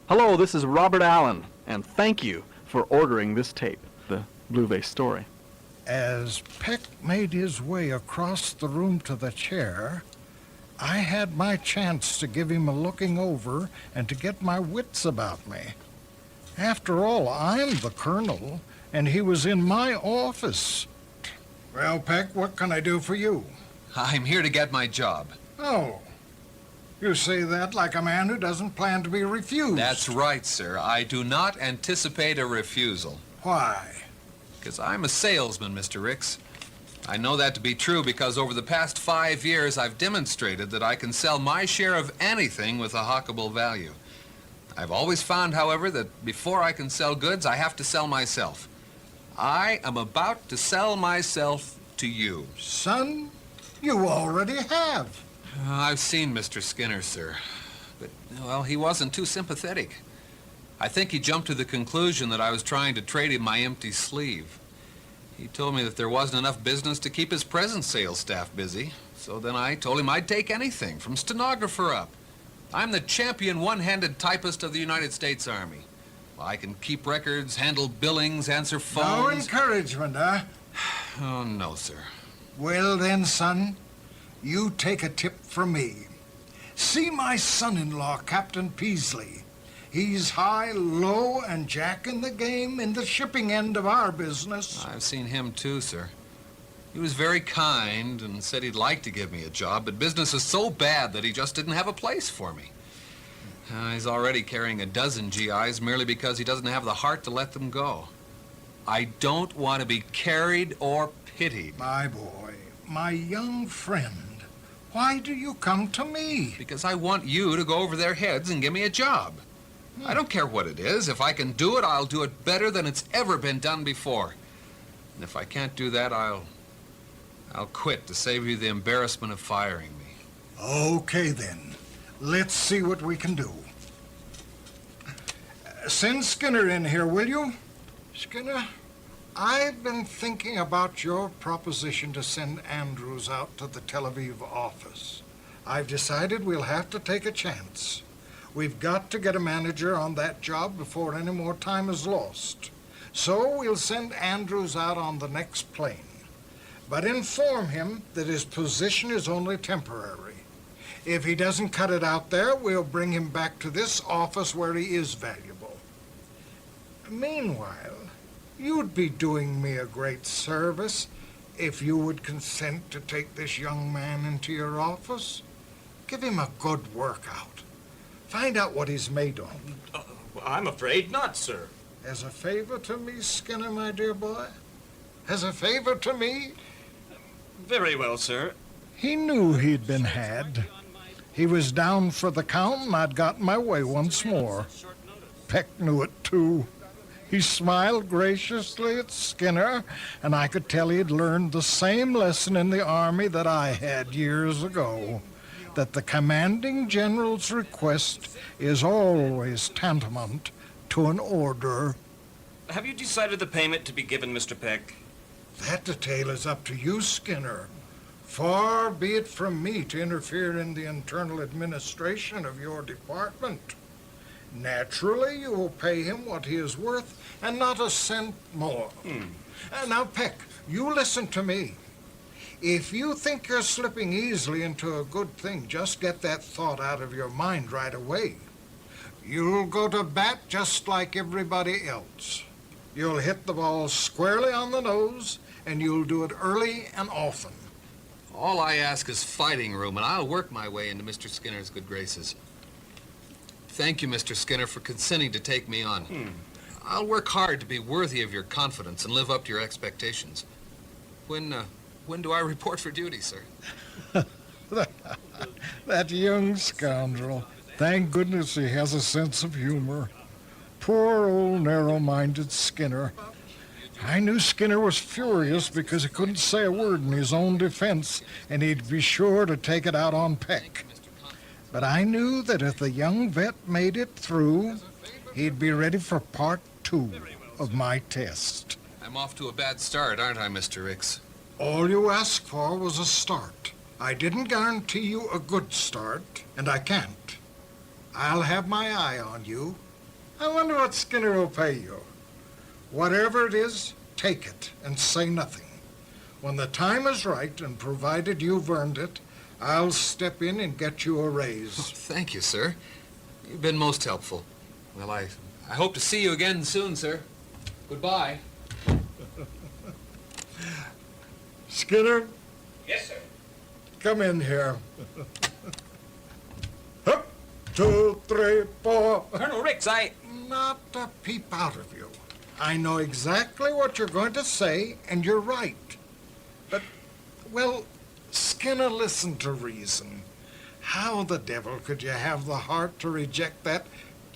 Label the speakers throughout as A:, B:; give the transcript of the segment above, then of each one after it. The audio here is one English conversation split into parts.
A: Hello, this is Robert Allen, and thank you for ordering this tape, the Blue Vase story.
B: As Peck made his way across the room to the chair, I had my chance to give him a looking over and to get my wits about me. After all, I'm the colonel, and he was in my office. Well, Peck, what can I do for you?
C: I'm here to get my job.
B: Oh, you say that like a man who doesn't plan to be refused.
C: That's right, sir. I do not anticipate a refusal.
B: Why?
C: Because I'm a salesman, Mr. Ricks. I know that to be true because over the past 5 years, I've demonstrated that I can sell my share of anything with a hockable value. I've always found, however, that before I can sell goods, I have to sell myself. I am about to sell myself to you.
B: Son, you already have.
C: I've seen Mr. Skinner, sir. But, well, he wasn't too sympathetic. I think he jumped to the conclusion that I was trying to trade him my empty sleeve. He told me that there wasn't enough business to keep his present sales staff busy. So then I told him I'd take anything, from stenographer up. I'm the champion one-handed typist of the United States Army. I can keep records, handle billings, answer phones.
B: No encouragement, huh?
C: Oh, no, sir.
B: Well then, son, you take a tip from me. See my son-in-law, Captain Peasley. He's high, low, and jack in the game in the shipping end of our business.
C: I've seen him too, sir. He was very kind and said he'd like to give me a job, but business is so bad that he just didn't have a place for me. He's already carrying a dozen GIs merely because he doesn't have the heart to let them go. I don't want to be carried or pitied.
B: My boy, my young friend, why do you come to me?
C: Because I want you to go over their heads and give me a job. I don't care what it is. If I can do it, I'll do it better than it's ever been done before. And if I can't do that, I'll quit to save you the embarrassment of firing me.
B: Okay, then. Let's see what we can do. Send Skinner in here, will you? Skinner, I've been thinking about your proposition to send Andrews out to the Tel Aviv office. I've decided we'll have to take a chance. We've got to get a manager on that job before any more time is lost. So we'll send Andrews out on the next plane. But inform him that his position is only temporary. If he doesn't cut it out there, we'll bring him back to this office where he is valuable. Meanwhile, you'd be doing me a great service if you would consent to take this young man into your office. Give him a good workout. Find out what he's made of.
D: I'm afraid not, sir.
B: As a favor to me, Skinner, my dear boy? As a favor to me?
D: Very well, sir.
B: He knew he'd been had. He was down for the count, and I'd gotten my way once more. Peck knew it, too. He smiled graciously at Skinner, and I could tell he'd learned the same lesson in the Army that I had years ago, that the commanding general's request is always tantamount to an order.
D: Have you decided the payment to be given, Mr. Peck?
B: That detail is up to you, Skinner. Far be it from me to interfere in the internal administration of your department. Naturally, you will pay him what he is worth, and not a cent more. Now, Peck, you listen to me. If you think you're slipping easily into a good thing, just get that thought out of your mind right away. You'll go to bat just like everybody else. You'll hit the ball squarely on the nose, and you'll do it early and often.
C: All I ask is fighting room, and I'll work my way into Mr. Skinner's good graces. Thank you, Mr. Skinner, for consenting to take me on. I'll work hard to be worthy of your confidence and live up to your expectations. When do I report for duty, sir?
B: That young scoundrel. Thank goodness he has a sense of humor. Poor old narrow-minded Skinner. I knew Skinner was furious because he couldn't say a word in his own defense, and he'd be sure to take it out on Peck. But I knew that if the young vet made it through, he'd be ready for part 2 of my test.
C: I'm off to a bad start, aren't I, Mr. Ricks?
B: All you asked for was a start. I didn't guarantee you a good start, and I can't. I'll have my eye on you, I wonder what Skinner will pay you. Whatever it is, take it and say nothing. When the time is right, and provided you've earned it, I'll step in and get you a raise.
C: Thank you, sir. You've been most helpful. Well, I hope to see you again soon, sir. Goodbye.
B: Skinner,
D: Yes, sir.
B: come in here. Hup, 2, 3, 4.
D: Colonel Ricks,
B: Not a peep out of you. I know exactly what you're going to say, and you're right. But, well, Skinner, listen to reason. How the devil could you have the heart to reject that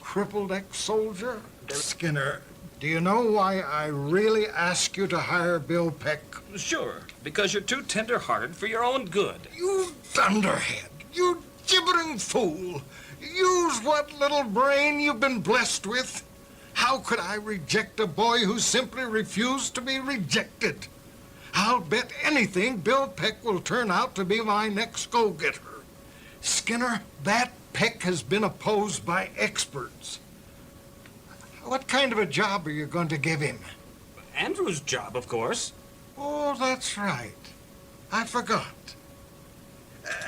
B: crippled ex-soldier? Skinner, do you know why I really ask you to hire Bill Peck?
D: Sure, because you're too tender-hearted for your own good.
B: You dunderhead, you gibbering fool. Use what little brain you've been blessed with. How could I reject a boy who simply refused to be rejected? I'll bet anything Bill Peck will turn out to be my next go-getter. Skinner, that Peck has been opposed by experts. What kind of a job are you going to give him?
D: Andrew's job, of course.
B: Oh, that's right. I forgot.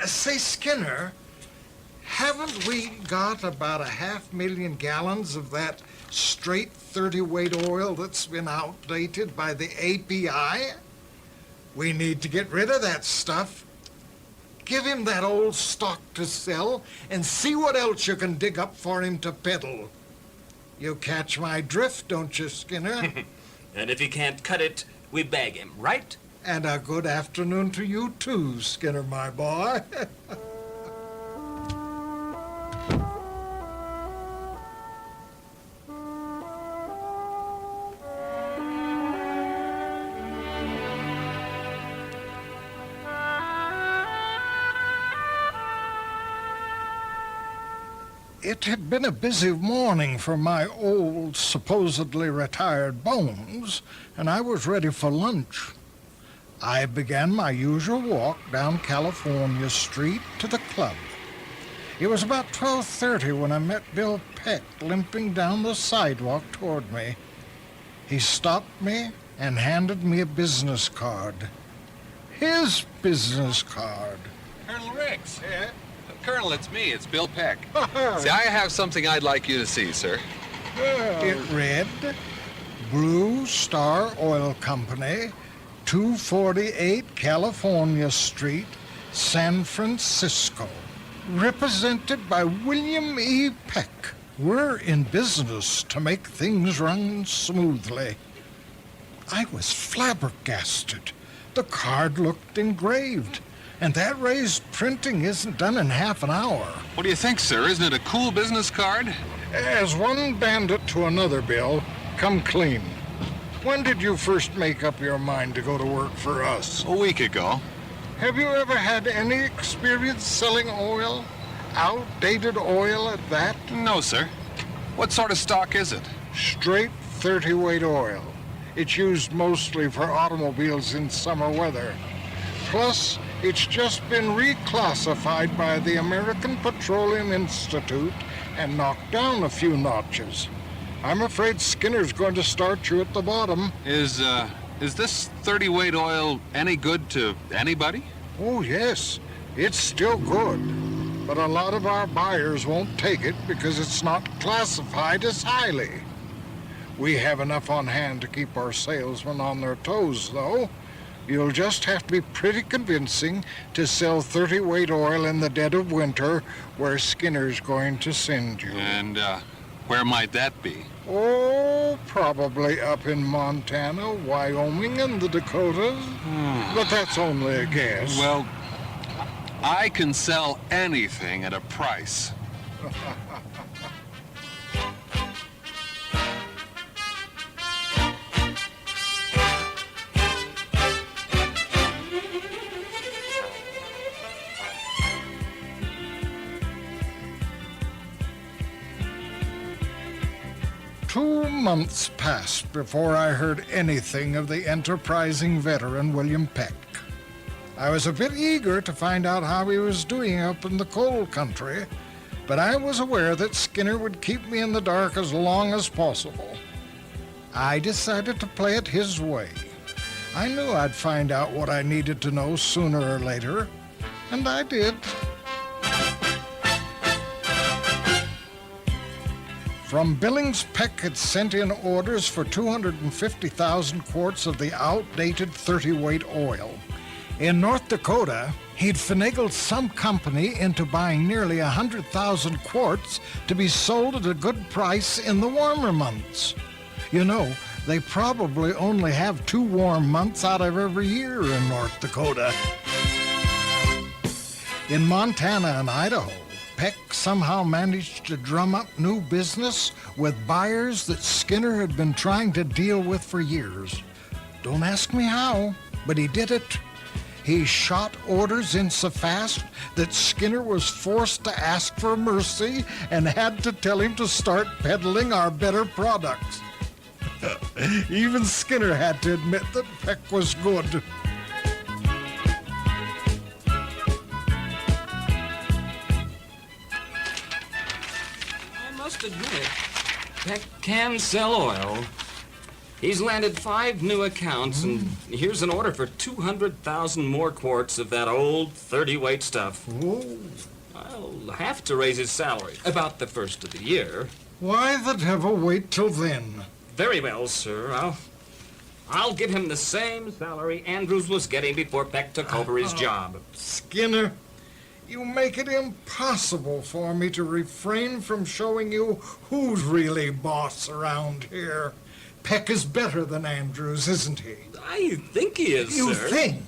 B: Say, Skinner, haven't we got about 500,000 gallons of that straight 30-weight oil that's been outdated by the API? We need to get rid of that stuff. Give him that old stock to sell and see what else you can dig up for him to peddle. You catch my drift, don't you, Skinner?
D: And if he can't cut it, we bag him, right?
B: And a good afternoon to you, too, Skinner, my boy. It had been a busy morning for my old, supposedly retired bones, and I was ready for lunch. I began my usual walk down California Street to the club. It was about 12:30 when I met Bill Peck limping down the sidewalk toward me. He stopped me and handed me a business card. His business card.
C: Colonel Ricks.
B: Yeah?
C: Colonel, it's me. It's Bill Peck. See, I have something I'd like you to see, sir.
B: It read, Blue Star Oil Company, 248 California Street, San Francisco. Represented by William E. Peck. We're in business to make things run smoothly. I was flabbergasted. The card looked engraved. And that raised printing isn't done in half an hour.
C: What do you think, sir? Isn't it a cool business card?
B: As one bandit to another, Bill, come clean. When did you first make up your mind to go to work for us?
C: A week ago.
B: Have you ever had any experience selling oil? Outdated oil at that?
C: No, sir. What sort of stock is it?
B: Straight 30-weight oil. It's used mostly for automobiles in summer weather. Plus, it's just been reclassified by the American Petroleum Institute and knocked down a few notches. I'm afraid Skinner's going to start you at the bottom.
C: Is this 30-weight oil any good to anybody?
B: Oh, yes. It's still good. But a lot of our buyers won't take it because it's not classified as highly. We have enough on hand to keep our salesmen on their toes, though. You'll just have to be pretty convincing to sell 30-weight oil in the dead of winter where Skinner's going to send you.
C: And, where might that be?
B: Oh, probably up in Montana, Wyoming, and the Dakotas. But that's only a guess.
C: Well, I can sell anything at a price.
B: 2 months passed before I heard anything of the enterprising veteran William Peck. I was a bit eager to find out how he was doing up in the coal country, but I was aware that Skinner would keep me in the dark as long as possible. I decided to play it his way. I knew I'd find out what I needed to know sooner or later, and I did. From Billings, Peck had sent in orders for 250,000 quarts of the outdated 30-weight oil. In North Dakota, he'd finagled some company into buying nearly 100,000 quarts to be sold at a good price in the warmer months. You know, they probably only have 2 warm months out of every year in North Dakota. In Montana and Idaho, Peck somehow managed to drum up new business with buyers that Skinner had been trying to deal with for years. Don't ask me how, but he did it. He shot orders in so fast that Skinner was forced to ask for mercy and had to tell him to start peddling our better products. Even Skinner had to admit that Peck was good.
D: I must admit, Peck can sell oil. He's landed 5 new accounts, and here's an order for 200,000 more quarts of that old 30-weight stuff.
B: Oh,
D: I'll have to raise his salary about the first of the year.
B: why the devil wait till then?
D: Very well, sir. I'll give him the same salary Andrews was getting before Peck took over his job.
B: Skinner, you make it impossible for me to refrain from showing you who's really boss around here. Peck is better than Andrews, isn't he?
D: I think he is,
B: You
D: sir.
B: think?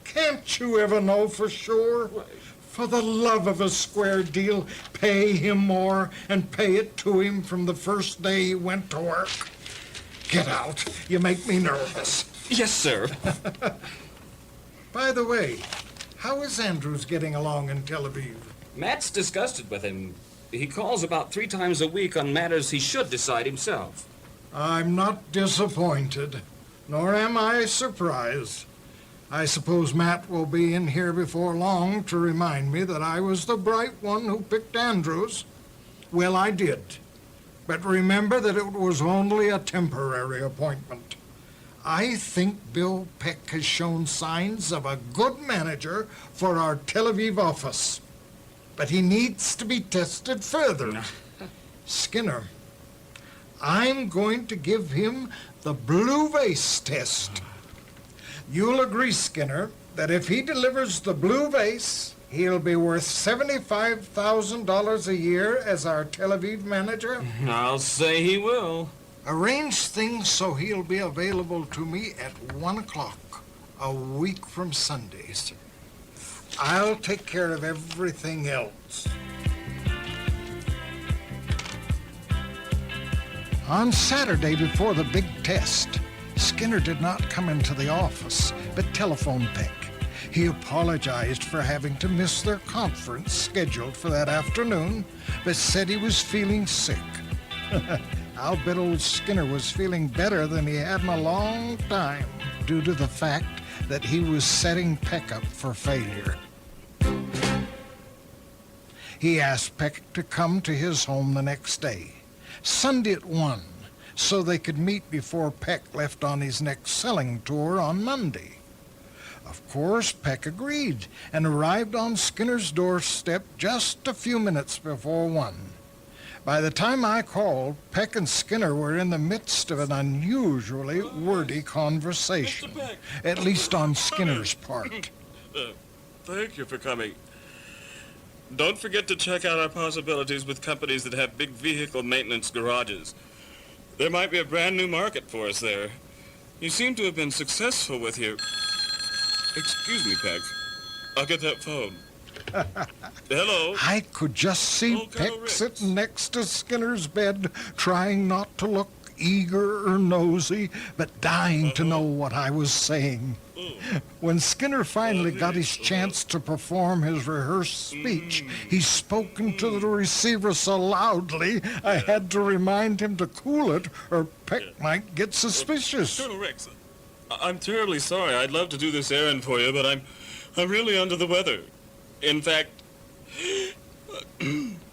B: Can't you ever know for sure? For the love of a square deal, pay him more and pay it to him from the first day he went to work. Get out. You make me nervous.
D: Yes, sir.
B: By the way, how is Andrews getting along in Tel Aviv?
D: Matt's disgusted with him. He calls about 3 times a week on matters he should decide himself.
B: I'm not disappointed, nor am I surprised. I suppose Matt will be in here before long to remind me that I was the bright one who picked Andrews. Well, I did. But remember that it was only a temporary appointment. I think Bill Peck has shown signs of a good manager for our Tel Aviv office. But he needs to be tested further. Skinner, I'm going to give him the Blue Vase test. You'll agree, Skinner, that if he delivers the Blue Vase, he'll be worth $75,000 a year as our Tel Aviv manager?
D: I'll say he will.
B: Arrange things so he'll be available to me at 1 o'clock, a week from Sunday, sir. I'll take care of everything else. On Saturday before the big test, Skinner did not come into the office, but telephoned Peck. He apologized for having to miss their conference scheduled for that afternoon, but said he was feeling sick. I'll bet old Skinner was feeling better than he had in a long time, due to the fact that he was setting Peck up for failure. He asked Peck to come to his home the next day, Sunday at 1, so they could meet before Peck left on his next selling tour on Monday. Of course, Peck agreed and arrived on Skinner's doorstep just a few minutes before 1. By the time I called, Peck and Skinner were in the midst of an unusually wordy conversation, at least on Skinner's part.
E: Thank you for coming. Don't forget to check out our possibilities with companies that have big vehicle maintenance garages. There might be a brand new market for us there. You seem to have been successful with your... Excuse me, Peck. I'll get that phone. Hello?
B: I could just see
E: Oh, Colonel
B: Peck
E: Riggs.
B: sitting next to Skinner's bed, trying not to look eager or nosy, but dying to know what I was saying. When Skinner finally got his chance to perform his rehearsed speech, he spoke into the receiver so loudly I had to remind him to cool it, or Peck might get suspicious.
E: Colonel Riggs, I'm terribly sorry. I'd love to do this errand for you, but I'm really under the weather. In fact,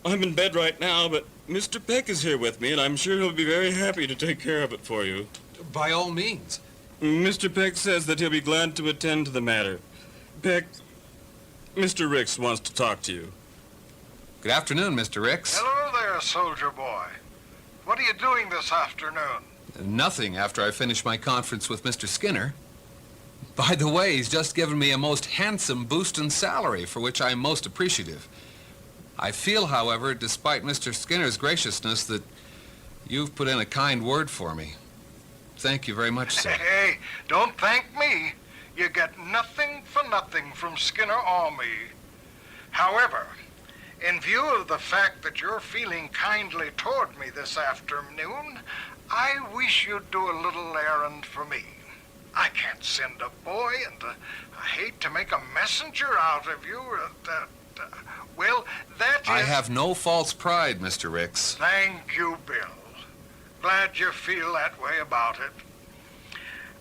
E: I'm in bed right now, but Mr. Peck is here with me, and I'm sure he'll be very happy to take care of it for you.
C: By all means.
E: Mr. Peck says that he'll be glad to attend to the matter. Peck, Mr. Ricks wants to talk to you.
C: Good afternoon, Mr. Ricks.
B: Hello there, soldier boy. What are you doing this afternoon?
C: Nothing after I finish my conference with Mr. Skinner. By the way, he's just given me a most handsome boost in salary, for which I'm most appreciative. I feel, however, despite Mr. Skinner's graciousness, that you've put in a kind word for me. Thank you very much, sir.
B: Hey, don't thank me. You get nothing for nothing from Skinner or me. However, in view of the fact that you're feeling kindly toward me this afternoon, I wish you'd do a little errand for me. I can't send a boy, and I hate to make a messenger out of you. Well, that is...
C: I have no false pride, Mr. Ricks.
B: Thank you, Bill. Glad you feel that way about it.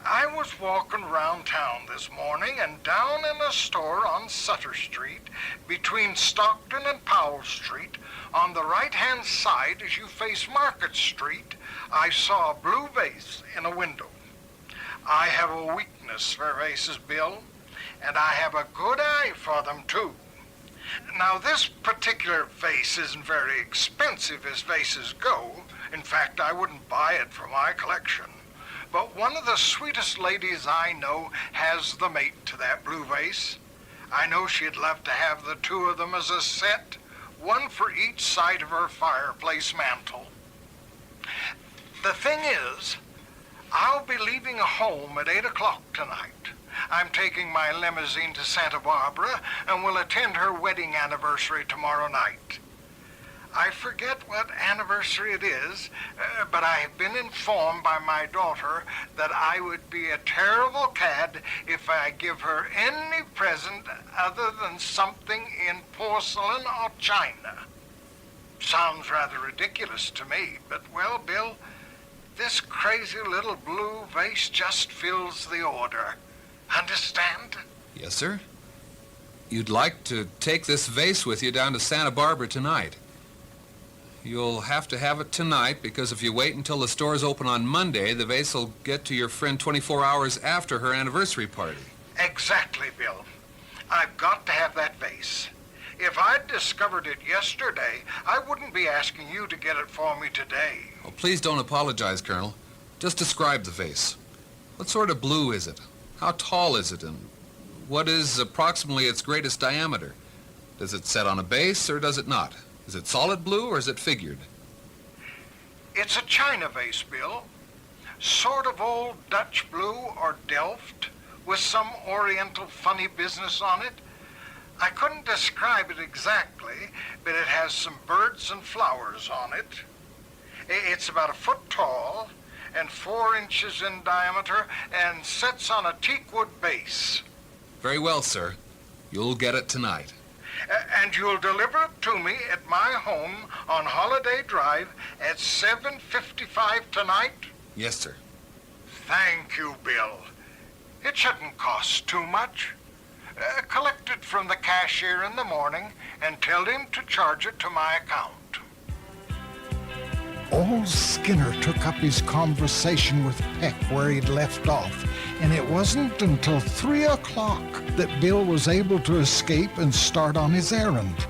B: I was walking around town this morning, and down in a store on Sutter Street, between Stockton and Powell Street, on the right-hand side as you face Market Street, I saw a blue vase in a window. I have a weakness for vases, Bill, and I have a good eye for them, too. Now, this particular vase isn't very expensive as vases go. In fact, I wouldn't buy it for my collection. But one of the sweetest ladies I know has the mate to that blue vase. I know she'd love to have the two of them as a set, one for each side of her fireplace mantel. The thing is, I'll be leaving home at 8 o'clock tonight. I'm taking my limousine to Santa Barbara and will attend her wedding anniversary tomorrow night. I forget what anniversary it is, but I have been informed by my daughter that I would be a terrible cad if I give her any present other than something in porcelain or china. Sounds rather ridiculous to me, but, well, Bill, this crazy little blue vase just fills the order. Understand?
C: Yes, sir. You'd like to take this vase with you down to Santa Barbara tonight. You'll have to have it tonight, because if you wait until the stores open on Monday, the vase will get to your friend 24 hours after her anniversary party.
B: Exactly, Bill. I've got to have that vase. If I'd discovered it yesterday, I wouldn't be asking you to get it for me today.
C: Oh, please don't apologize, Colonel. Just describe the vase. What sort of blue is it? How tall is it, and what is approximately its greatest diameter? Does it set on a base, or does it not? Is it solid blue, or is it figured?
B: It's a china vase, Bill. Sort of old Dutch blue or Delft, with some oriental funny business on it. I couldn't describe it exactly, but it has some birds and flowers on it. It's about 1 foot tall and 4 inches in diameter and sits on a teakwood base.
C: Very well, sir. You'll get it tonight.
B: And you'll deliver it to me at my home on Holiday Drive at 7:55 tonight?
C: Yes, sir.
B: Thank you, Bill. It shouldn't cost too much. Collect it from the cashier in the morning and tell him to charge it to my account. Old Skinner took up his conversation with Peck where he'd left off, and it wasn't until 3 o'clock that Bill was able to escape and start on his errand.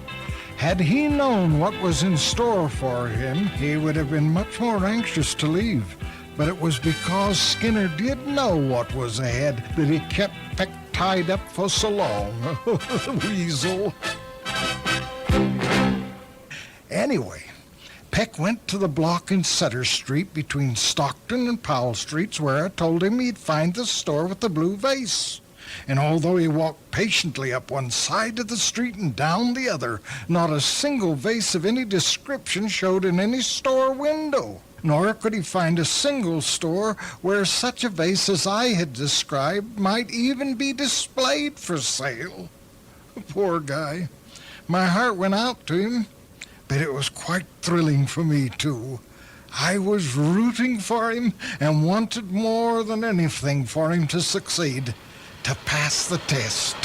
B: Had he known what was in store for him, he would have been much more anxious to leave. But it was because Skinner did know what was ahead that he kept Peck tied up for so long. Weasel. Anyway, Peck went to the block in Sutter Street between Stockton and Powell Streets where I told him he'd find the store with the blue vase. And although he walked patiently up one side of the street and down the other, not a single vase of any description showed in any store window. Nor could he find a single store where such a vase as I had described might even be displayed for sale. Poor guy. My heart went out to him, but it was quite thrilling for me, too. I was rooting for him and wanted more than anything for him to succeed, to pass the test.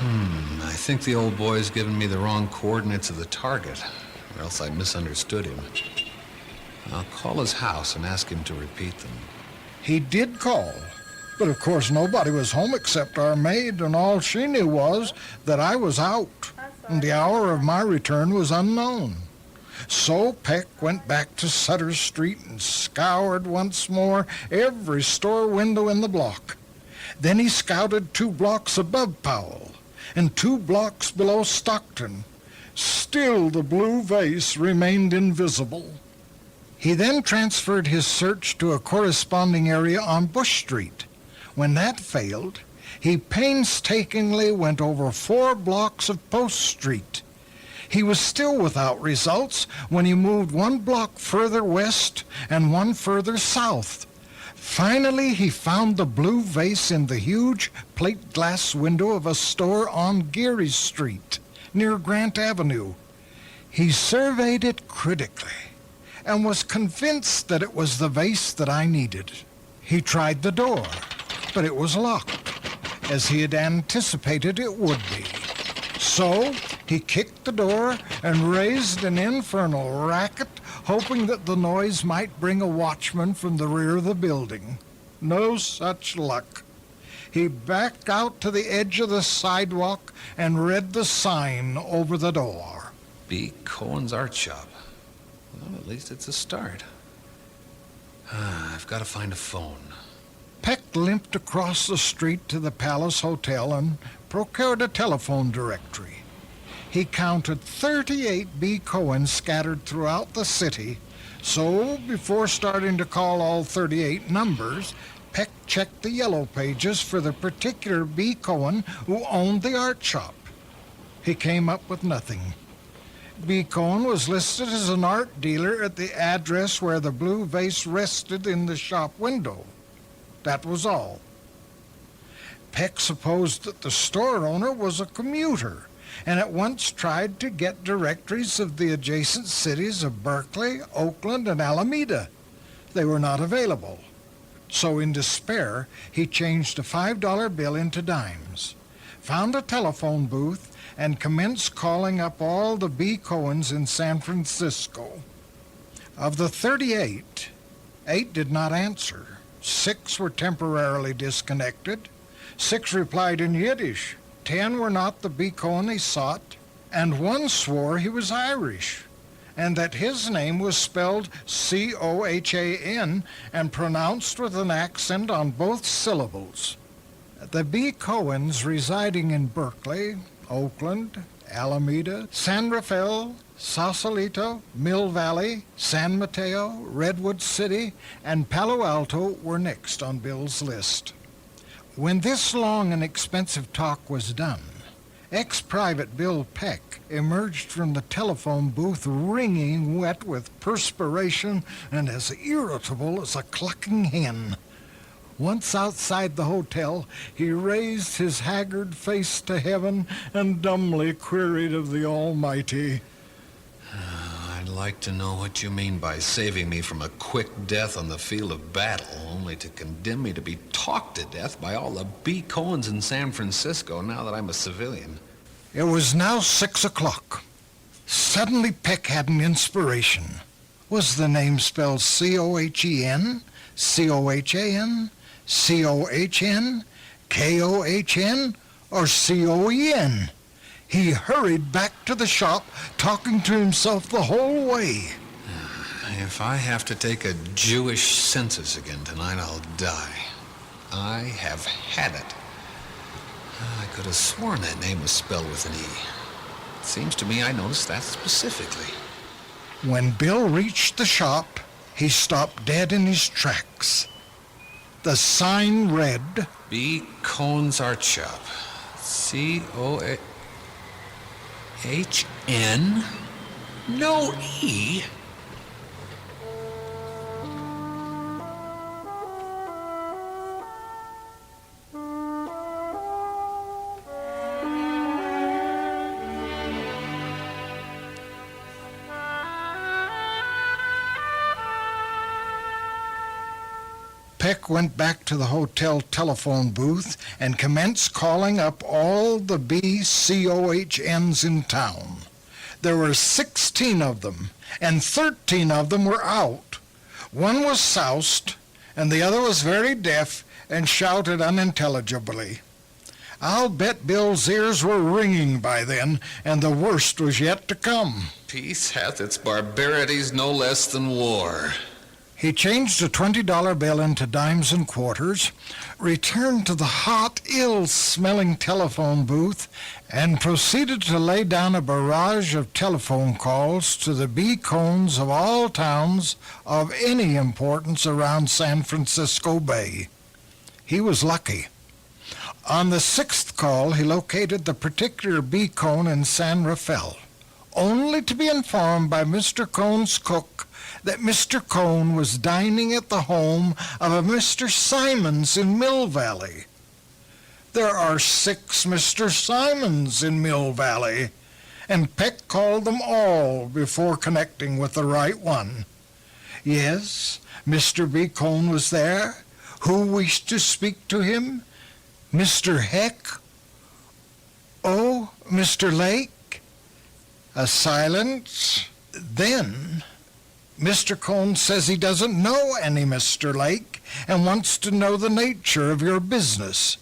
C: I think the old boy's given me the wrong coordinates of the target, or else I misunderstood him. I'll call his house and ask him to repeat them.
B: He did call, but of course nobody was home except our maid, and all she knew was that I was out, and the hour of my return was unknown. So Peck went back to Sutter Street and scoured once more every store window in the block. Then he scouted 2 blocks above Powell and 2 blocks below Stockton. Still the blue vase remained invisible. He then transferred his search to a corresponding area on Bush Street. When that failed, he painstakingly went over 4 blocks of Post Street. He was still without results when he moved 1 block further west and 1 further south. Finally, he found the blue vase in the huge plate glass window of a store on Geary Street, near Grant Avenue. He surveyed it critically and was convinced that it was the vase that I needed. He tried the door, but it was locked, as he had anticipated it would be. So he kicked the door and raised an infernal racket, hoping that the noise might bring a watchman from the rear of the building. No such luck. He backed out to the edge of the sidewalk and read the sign over the door.
C: B. Cohen's Art Shop. Well, at least it's a start. I've got to find a phone.
B: Peck limped across the street to the Palace Hotel and procured a telephone directory. He counted 38 B. Cohens scattered throughout the city, so before starting to call all 38 numbers, Peck checked the yellow pages for the particular B. Cohen who owned the art shop. He came up with nothing. B. Cohen was listed as an art dealer at the address where the blue vase rested in the shop window. That was all. Peck supposed that the store owner was a commuter, and at once tried to get directories of the adjacent cities of Berkeley, Oakland, and Alameda. They were not available. So in despair, he changed a $5 bill into dimes, found a telephone booth, and commenced calling up all the B. Cohens in San Francisco. Of the 38, 8 did not answer. 6 were temporarily disconnected. 6 replied in Yiddish. 10 were not the B. Cohen he sought, and 1 swore he was Irish, and that his name was spelled C-O-H-A-N and pronounced with an accent on both syllables. The B. Cohens residing in Berkeley, Oakland, Alameda, San Rafael, Sausalito, Mill Valley, San Mateo, Redwood City, and Palo Alto were next on Bill's list. When this long and expensive talk was done, ex-private Bill Peck emerged from the telephone booth wringing wet with perspiration and as irritable as a clucking hen. Once outside the hotel, he raised his haggard face to heaven and dumbly queried of the Almighty,
C: I'd like to know what you mean by saving me from a quick death on the field of battle, only to condemn me to be talked to death by all the B. Cohens in San Francisco now that I'm a civilian.
B: It was now 6 o'clock. Suddenly Peck had an inspiration. Was the name spelled C-O-H-E-N, C-O-H-A-N, C-O-H-N, K-O-H-N, or C-O-E-N? He hurried back to the shop, talking to himself the whole way.
C: If I have to take a Jewish census again tonight, I'll die. I have had it. I could have sworn that name was spelled with an E. It seems to me I noticed that specifically.
B: When Bill reached the shop, he stopped dead in his tracks. The sign read,
C: B. Cohen's Art Shop. C-O-H-N? No E?
B: Peck went back to the hotel telephone booth and commenced calling up all the BCOHNs in town. There were 16 of them, and 13 of them were out. One was soused, and the other was very deaf and shouted unintelligibly. I'll bet Bill's ears were ringing by then, and the worst was yet to come.
C: Peace hath its barbarities no less than war.
B: He changed a $20 bill into dimes and quarters, returned to the hot, ill-smelling telephone booth, and proceeded to lay down a barrage of telephone calls to the B-cones of all towns of any importance around San Francisco Bay. He was lucky. On the 6th call, he located the particular B-cone in San Rafael, only to be informed by Mr. Cone's cook that Mr. Cone was dining at the home of a Mr. Simons in Mill Valley. There are 6 Mr. Simons in Mill Valley, and Peck called them all before connecting with the right one. Yes, Mr. B. Cone was there. Who wished to speak to him? Mr. Heck? Oh, Mr. Lake? A silence. Then Mr. Cone says he doesn't know any Mr. Lake and wants to know the nature of your business.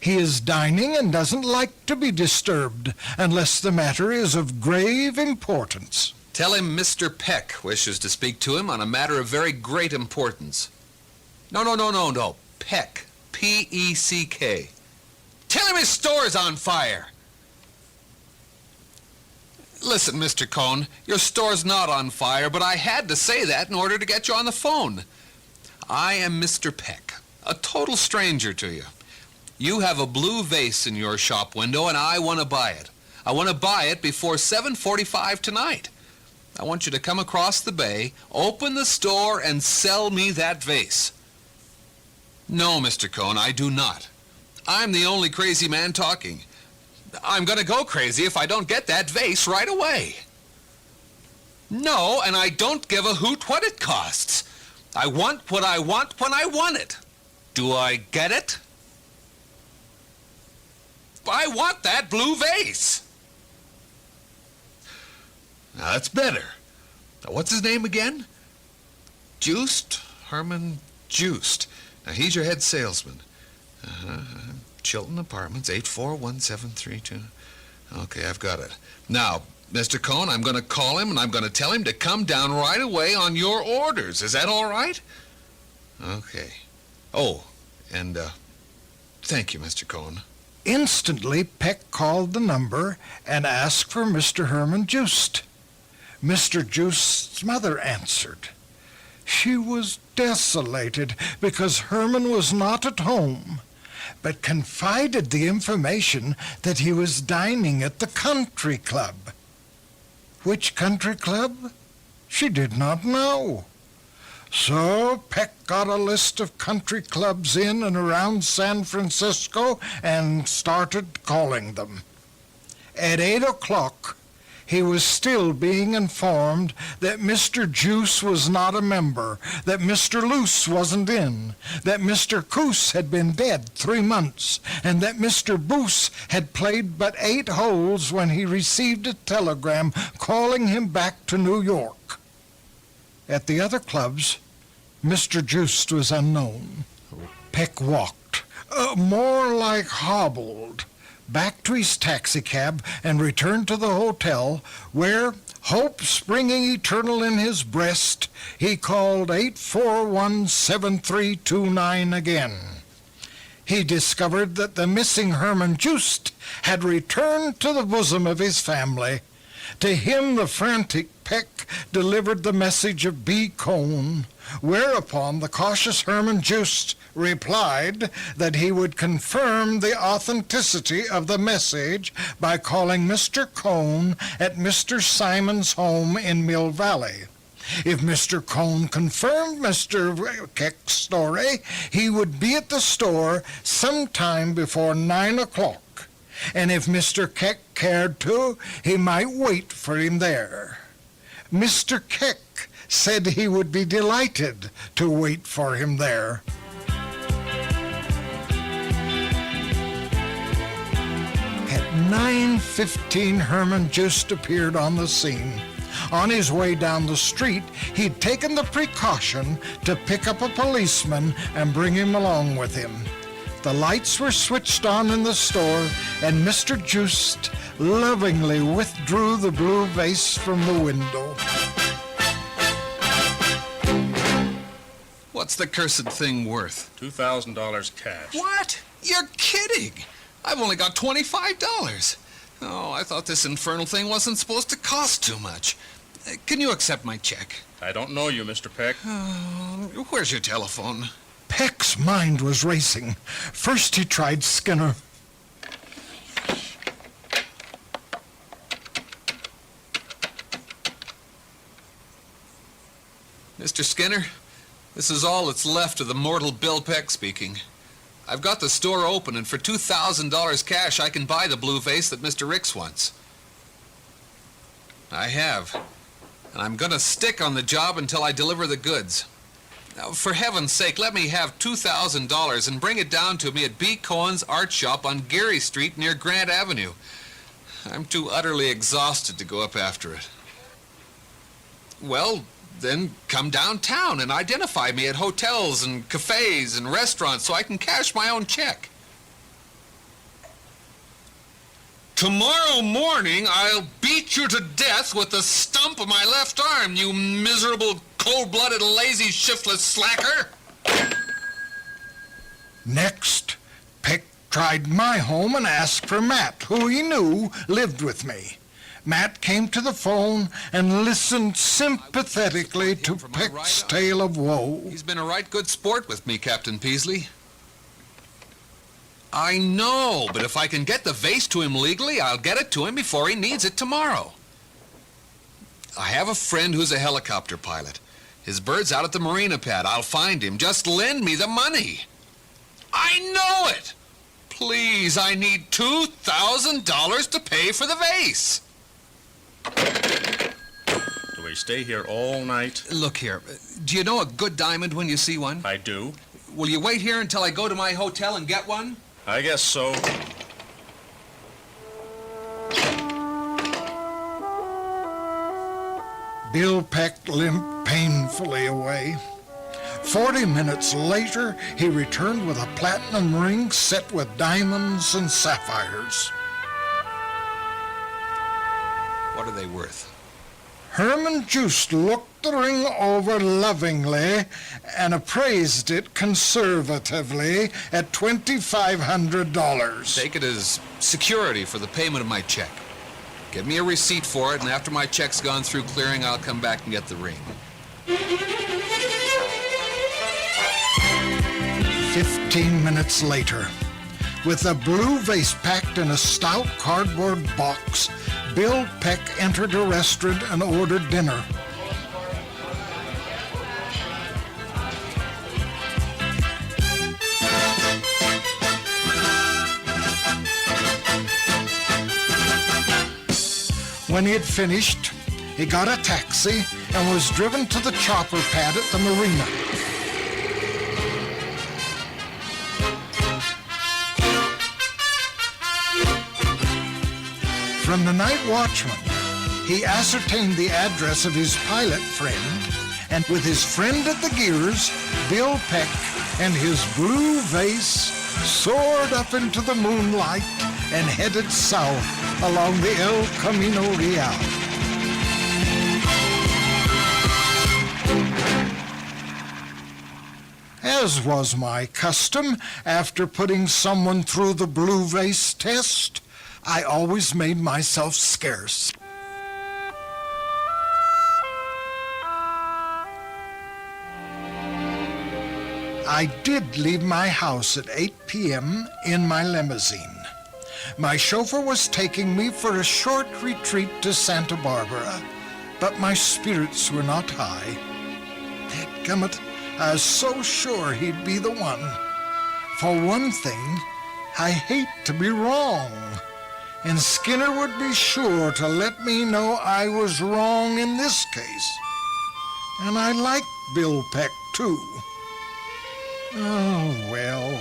B: He is dining and doesn't like to be disturbed unless the matter is of grave importance.
C: Tell him Mr. Peck wishes to speak to him on a matter of very great importance. No. Peck. P-E-C-K. Tell him his store's on fire. Listen, Mr. Cone, your store's not on fire, but I had to say that in order to get you on the phone. I am Mr. Peck, a total stranger to you. You have a blue vase in your shop window, and I want to buy it. I want to buy it before 7:45 tonight. I want you to come across the bay, open the store, and sell me that vase. No, Mr. Cone, I do not. I'm the only crazy man talking. I'm going to go crazy if I don't get that vase right away. No, and I don't give a hoot what it costs. I want what I want when I want it. Do I get it? I want that blue vase. Now, that's better. Now, what's his name again? Juiced? Herman Juiced. Now, he's your head salesman. Chilton Apartments, 841-732. Okay, I've got it. Now, Mr. Cone, I'm going to call him, and I'm going to tell him to come down right away on your orders. Is that all right? Okay. Oh, and, thank you, Mr. Cone.
B: Instantly, Peck called the number and asked for Mr. Herman Juiced. Mr. Juiced's mother answered. She was desolated because Herman was not at home, but confided the information that he was dining at the country club. Which country club? She did not know. So Peck got a list of country clubs in and around San Francisco and started calling them. At 8 o'clock, he was still being informed that Mr. Juice was not a member, that Mr. Luce wasn't in, that Mr. Coos had been dead 3 months, and that Mr. Boose had played but 8 holes when he received a telegram calling him back to New York. At the other clubs, Mr. Juice was unknown. Peck walked, more like hobbled, back to his taxicab and returned to the hotel where, hope springing eternal in his breast, he called 841-7329 again. He discovered that the missing Herman Juiced had returned to the bosom of his family. To him the frantic Peck delivered the message of B. Cone, whereupon the cautious Herman Juiced replied that he would confirm the authenticity of the message by calling Mr. Cone at Mr. Simon's home in Mill Valley. If Mr. Cone confirmed Mr. Keck's story, he would be at the store sometime before 9 o'clock. And if Mr. Keck cared to, he might wait for him there. Mr. Keck said he would be delighted to wait for him there. 9:15, Herman just appeared on the scene. On his way down the street, he'd taken the precaution to pick up a policeman and bring him along with him. The lights were switched on in the store, and Mr. Just lovingly withdrew the blue vase from the window.
C: What's the cursed thing worth?
E: $2,000 cash.
C: What? You're kidding! I've only got $25. Oh, I thought this infernal thing wasn't supposed to cost too much. Can you accept my check?
E: I don't know you, Mr. Peck.
C: Where's your telephone?
B: Peck's mind was racing. First he tried Skinner.
C: Mr. Skinner, this is all that's left of the mortal Bill Peck speaking. I've got the store open, and for $2,000 cash, I can buy the blue vase that Mr. Ricks wants. I have. And I'm gonna stick on the job until I deliver the goods. Now, for heaven's sake, let me have $2,000 and bring it down to me at B. Cohen's Art Shop on Geary Street near Grant Avenue. I'm too utterly exhausted to go up after it. Well, then come downtown and identify me at hotels and cafes and restaurants so I can cash my own check. Tomorrow morning, I'll beat you to death with the stump of my left arm, you miserable, cold-blooded, lazy, shiftless slacker!
B: Next, Peck tried my home and asked for Matt, who he knew lived with me. Matt came to the phone and listened sympathetically to Peck's tale of woe.
C: He's been a right good sport with me, Captain Peasley. I know, but if I can get the vase to him legally, I'll get it to him before he needs it tomorrow. I have a friend who's a helicopter pilot. His bird's out at the marina pad. I'll find him. Just lend me the money. I know it! Please, I need $2,000 to pay for the vase.
E: Do we stay here all night?
C: Look here, do you know a good diamond when you see one?
E: I do.
C: Will you wait here until I go to my hotel and get one?
E: I guess so.
B: Bill Peck limped painfully away. 40 minutes later, he returned with a platinum ring set with diamonds and sapphires.
C: What are they worth?
B: Herman Just looked the ring over lovingly and appraised it conservatively at $2,500.
C: Take it as security for the payment of my check. Give me a receipt for it, and after my check's gone through clearing, I'll come back and get the ring.
B: 15 minutes later, with the blue vase packed in a stout cardboard box, Bill Peck entered a restaurant and ordered dinner. When he had finished, he got a taxi and was driven to the chopper pad at the marina. From the night watchman, he ascertained the address of his pilot friend, and with his friend at the gears, Bill Peck, and his blue vase soared up into the moonlight and headed south along the El Camino Real. As was my custom, after putting someone through the blue vase test, I always made myself scarce. I did leave my house at 8 p.m. in my limousine. My chauffeur was taking me for a short retreat to Santa Barbara, but my spirits were not high. Dadgummit, I was so sure he'd be the one. For one thing, I hate to be wrong. And Skinner would be sure to let me know I was wrong in this case. And I liked Bill Peck, too. Oh, well.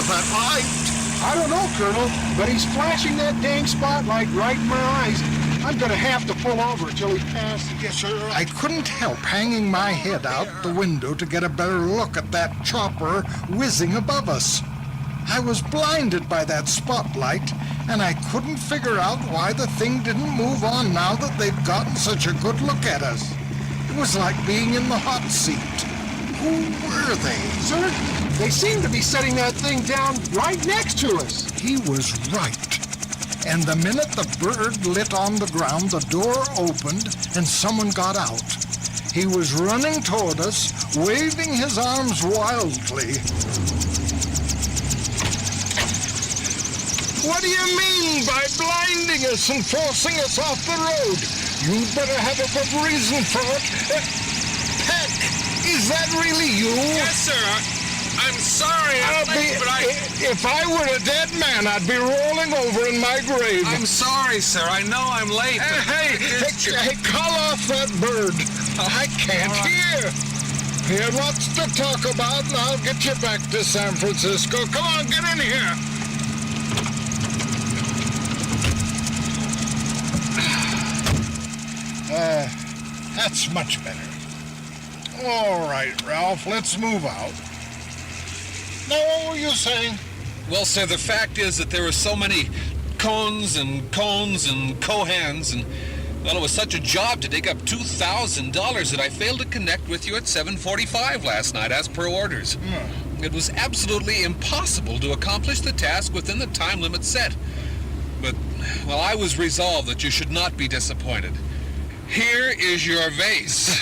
B: with that light?
F: I don't know, Colonel, but he's flashing that dang spotlight right in my eyes. I'm gonna have to pull over till he passes.
B: Yes, sir. I couldn't help hanging my head out the window to get a better look at that chopper whizzing above us. I was blinded by that spotlight, and I couldn't figure out why the thing didn't move on now that they'd gotten such a good look at us. It was like being in the hot seat. Who were they?
F: Sir, they seem to be setting that thing down right next to us.
B: He was right. And the minute the bird lit on the ground, the door opened and someone got out. He was running toward us, waving his arms wildly. What do you mean by blinding us and forcing us off the road? You better have a good reason for it. Peck, is that really you?
C: Yes, sir. I'm sorry.
B: If I were a dead man, I'd be rolling over in my grave.
C: I'm sorry, sir. I know I'm late.
B: Hey, call off that bird. I can't hear. We have lots to talk about, and I'll get you back to San Francisco. Come on, get in here. That's much better. All right, Ralph, let's move out. Now, what were you saying?
C: Well, sir, the fact is that there were so many cones and Cohans, and, well, it was such a job to dig up $2,000 that I failed to connect with you at 7:45 last night, as per orders. It was absolutely impossible to accomplish the task within the time limit set. But, well, I was resolved that you should not be disappointed. Here is your vase.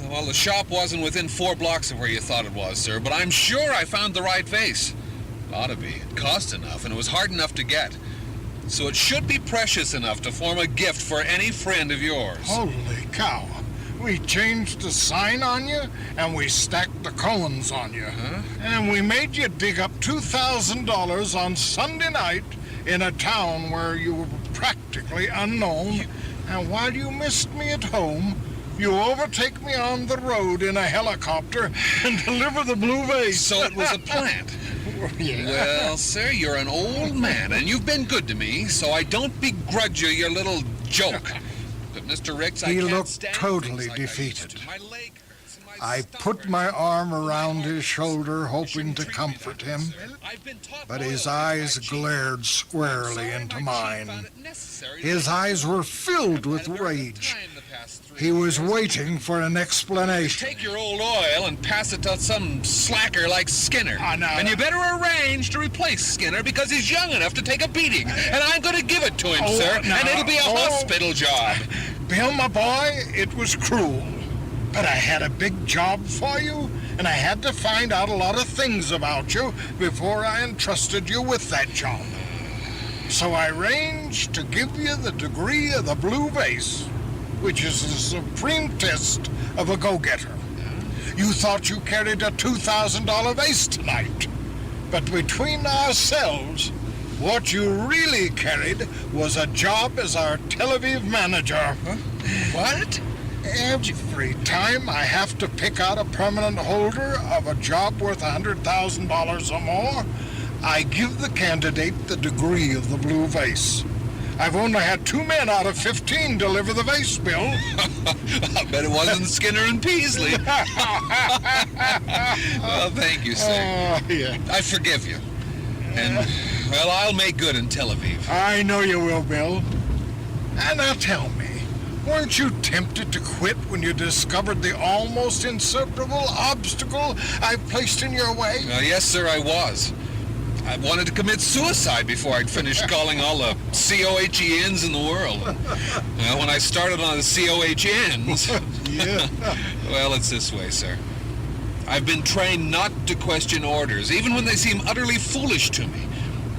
C: Well, the shop wasn't within 4 blocks of where you thought it was, sir, but I'm sure I found the right vase. Ought to be. It cost enough, and it was hard enough to get. So it should be precious enough to form a gift for any friend of yours.
B: Holy cow. We changed the sign on you, and we stacked the cones on you. And we made you dig up $2,000 on Sunday night in a town where you were practically unknown. And while you missed me at home, you overtake me on the road in a helicopter and deliver the blue vase.
C: So it was a plant.
B: Yeah.
C: Well, sir, you're an old man, and you've been good to me, so I don't begrudge you your little joke. But, Mr. Ricks, I
B: He
C: can't
B: looked
C: stand
B: totally
C: things like I used
B: defeated.
C: to. My leg hurts and my
B: I
C: stomach
B: put my
C: hurts.
B: arm around his shoulder, hoping to comfort him,
C: I've been taught
B: but
C: loyalty
B: his
C: by
B: eyes
C: chief.
B: glared squarely
C: Sorry,
B: into
C: my chief
B: mine.
C: found it necessary to
B: His
C: make
B: eyes were filled with
C: I've had a very good
B: rage.
C: time the past 3
B: He was
C: years.
B: waiting for an explanation.
C: Take your old oil and pass it to some slacker like Skinner.
B: No.
C: And you better arrange to replace Skinner because he's young enough to take a beating. And I'm going to give it to him,
B: Oh,
C: sir.
B: no.
C: And it'll be a
B: Oh.
C: hospital job.
B: Bill, my boy, it was cruel. But I had a big job for you, and I had to find out a lot of things about you before I entrusted you with that job. So I arranged to give you the degree of the blue vase, which is the supreme test of a go-getter. You thought you carried a $2,000 vase tonight, but between ourselves, what you really carried was a job as our Tel Aviv manager.
C: What?
B: Every time I have to pick out a permanent holder of a job worth $100,000 or more, I give the candidate the degree of the blue vase. I've only had 2 men out of 15 deliver the vase, Bill.
C: I bet it wasn't Skinner and Peasley. Well, thank you, sir.
B: Yeah.
C: I forgive you. And, well, I'll make good in Tel Aviv.
B: I know you will, Bill. And now tell me, weren't you tempted to quit when you discovered the almost insuperable obstacle I placed in your way?
C: Yes, sir, I was. I wanted to commit suicide before I'd finished calling all the COHENs in the world. When I started on the COHNs...
B: Yeah.
C: Well, it's this way, sir. I've been trained not to question orders, even when they seem utterly foolish to me.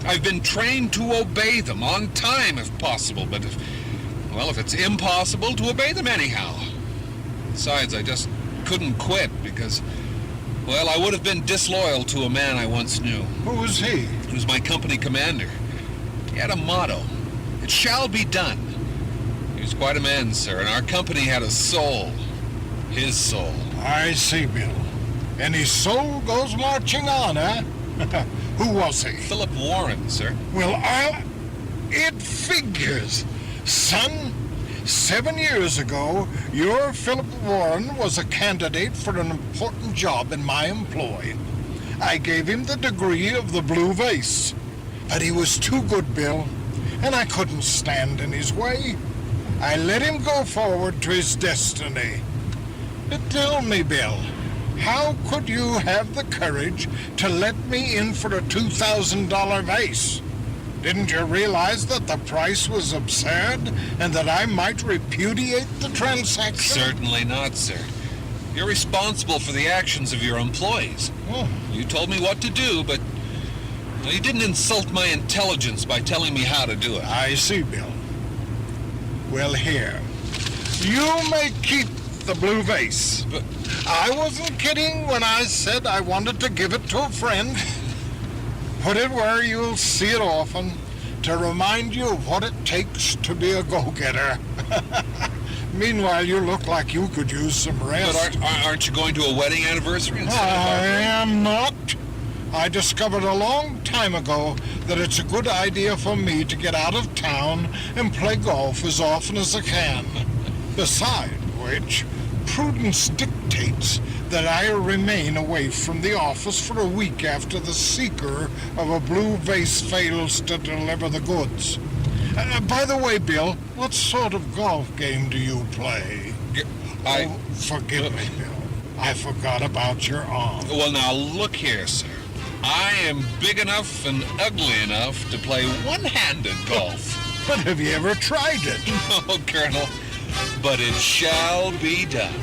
C: I've been trained to obey them, on time if possible, but if it's impossible, to obey them anyhow. Besides, I just couldn't quit because, well, I would have been disloyal to a man I once knew.
B: Who was he?
C: He was my company commander. He had a motto: "It shall be done." He was quite a man, sir, and our company had a soul. His soul.
B: I see, Bill. And his soul goes marching on, eh? Who was he?
C: Philip Warren, sir.
B: Well, it figures. Son, 7 years ago, your Philip Warren was a candidate for an important job in my employ. I gave him the degree of the Blue Vase. But he was too good, Bill, and I couldn't stand in his way. I let him go forward to his destiny. But tell me, Bill, how could you have the courage to let me in for a $2,000 vase? Didn't you realize that the price was absurd and that I might repudiate the transaction?
C: Certainly not, sir. You're responsible for the actions of your employees.
B: Oh.
C: You told me what to do, but you didn't insult my intelligence by telling me how to do it.
B: I see, Bill. Well, here. You may keep the blue vase.
C: But
B: I wasn't kidding when I said I wanted to give it to a friend. Put it where you'll see it often to remind you of what it takes to be a go-getter. Meanwhile, you look like you could use some rest.
C: But aren't you going to a wedding anniversary in
B: I
C: Santa Barbara?
B: am not. I discovered a long time ago that it's a good idea for me to get out of town and play golf as often as I can. Beside which, prudence dictates that I remain away from the office for a week after the seeker of a blue vase fails to deliver the goods. By the way, Bill, what sort of golf game do you play?
C: I...
B: Oh, forgive me, Bill. I forgot about your arm.
C: Well, now, look here, sir. I am big enough and ugly enough to play one-handed golf.
B: But have you ever tried it?
C: No, Colonel, but it shall be done.